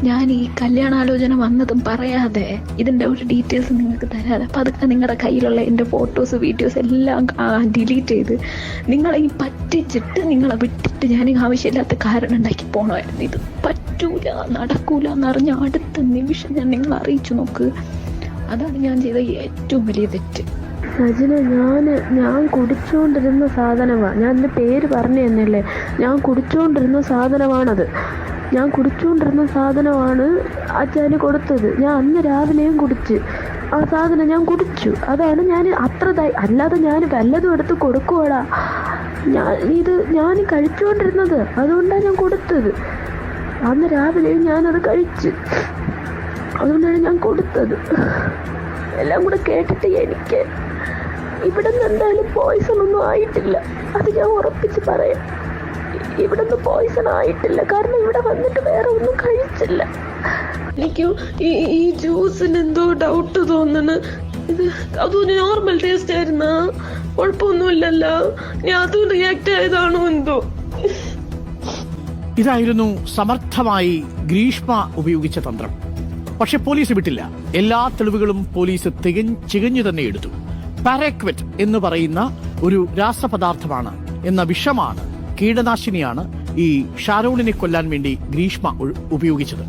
ഞാൻ ഈ കല്യാണാലോചന വന്നതും പറയാതെ ഇതിൻ്റെ ഒരു ഡീറ്റെയിൽസ് നിങ്ങൾക്ക് തരാതെ പതുക്കെ നിങ്ങളുടെ കയ്യിലുള്ള എൻ്റെ ഫോട്ടോസ് വീഡിയോസ് എല്ലാം ഡിലീറ്റ് ചെയ്ത് നിങ്ങളെ ഈ പറ്റിച്ചിട്ട് നിങ്ങളെ വിട്ടിട്ട് ഞാൻ ആവശ്യമില്ലാത്ത കാരണം ഉണ്ടാക്കി പോകണമായിരുന്നു. ഇത് പറ്റൂല, നടക്കൂല എന്നറിഞ്ഞ അടുത്ത നിമിഷം ഞാൻ നിങ്ങളെ അറിയിച്ചു നോക്ക്. അതാണ് ഞാൻ ചെയ്ത ഏറ്റവും വലിയ തെറ്റ്. സജിന, ഞാൻ കുടിച്ചുകൊണ്ടിരുന്ന സാധനമാണ്. ഞാൻ എൻ്റെ പേര് പറഞ്ഞു തന്നെയല്ലേ, ഞാൻ കുടിച്ചുകൊണ്ടിരുന്ന സാധനമാണത്. ഞാൻ കുടിച്ചുകൊണ്ടിരുന്ന സാധനമാണ് അച്ഛന് കൊടുത്തത്. ഞാൻ അന്ന് രാവിലെയും കുടിച്ച് ആ സാധനം ഞാൻ കുടിച്ചു. അതാണ് ഞാൻ അല്ലാതെ ഞാൻ വല്ലതും എടുത്ത് കൊടുക്കുവാടാ. ഞാൻ കഴിച്ചുകൊണ്ടിരുന്നത്, അതുകൊണ്ടാണ് ഞാൻ കൊടുത്തത്. അന്ന് രാവിലെയും ഞാനത് കഴിച്ച്, അതുകൊണ്ടാണ് ഞാൻ കൊടുത്തത്. എല്ലാം കൂടെ കേട്ടിട്ട് എനിക്ക് ഇവിടെ നിന്ന് എന്തായാലും പോയ്സൺ ഒന്നും ആയിട്ടില്ല. അത് ഞാൻ ഉറപ്പിച്ച് പറയാം. ഇവിടെ നിന്ന് പോയ്സൺ ആയിട്ടില്ല, കാരണം ഇവിടെ വന്നിട്ട് വേറെ ഒന്നും കഴിച്ചില്ല. എനിക്ക് ഈ ജ്യൂസിന് എന്തോ ഡൗട്ട് തോന്നുന്നു. അതൊരു നോർമൽ ടേസ്റ്റ് ആയിരുന്നാ? കുഴപ്പമൊന്നുമില്ലല്ലോ. ഞാൻ അത് റിയാക്ട് ആയതാണോ എന്തോ. ഇതായിരുന്നു സമർത്ഥമായി ഗ്രീഷ്മ ഉപയോഗിച്ച തന്ത്രം. പക്ഷെ പോലീസ് വിട്ടില്ല. എല്ലാ തെളിവുകളും പോലീസ് ചികഞ്ഞു തന്നെ എടുത്തു. പാരക്വറ്റ് എന്ന് പറയുന്ന ഒരു രാസപദാർത്ഥമാണ്, എന്ന വിഷമാണ്, കീടനാശിനിയാണ് ഈ ഷാരോണിനെ കൊല്ലാൻ വേണ്ടി ഗ്രീഷ്മ ഉപയോഗിച്ചത്.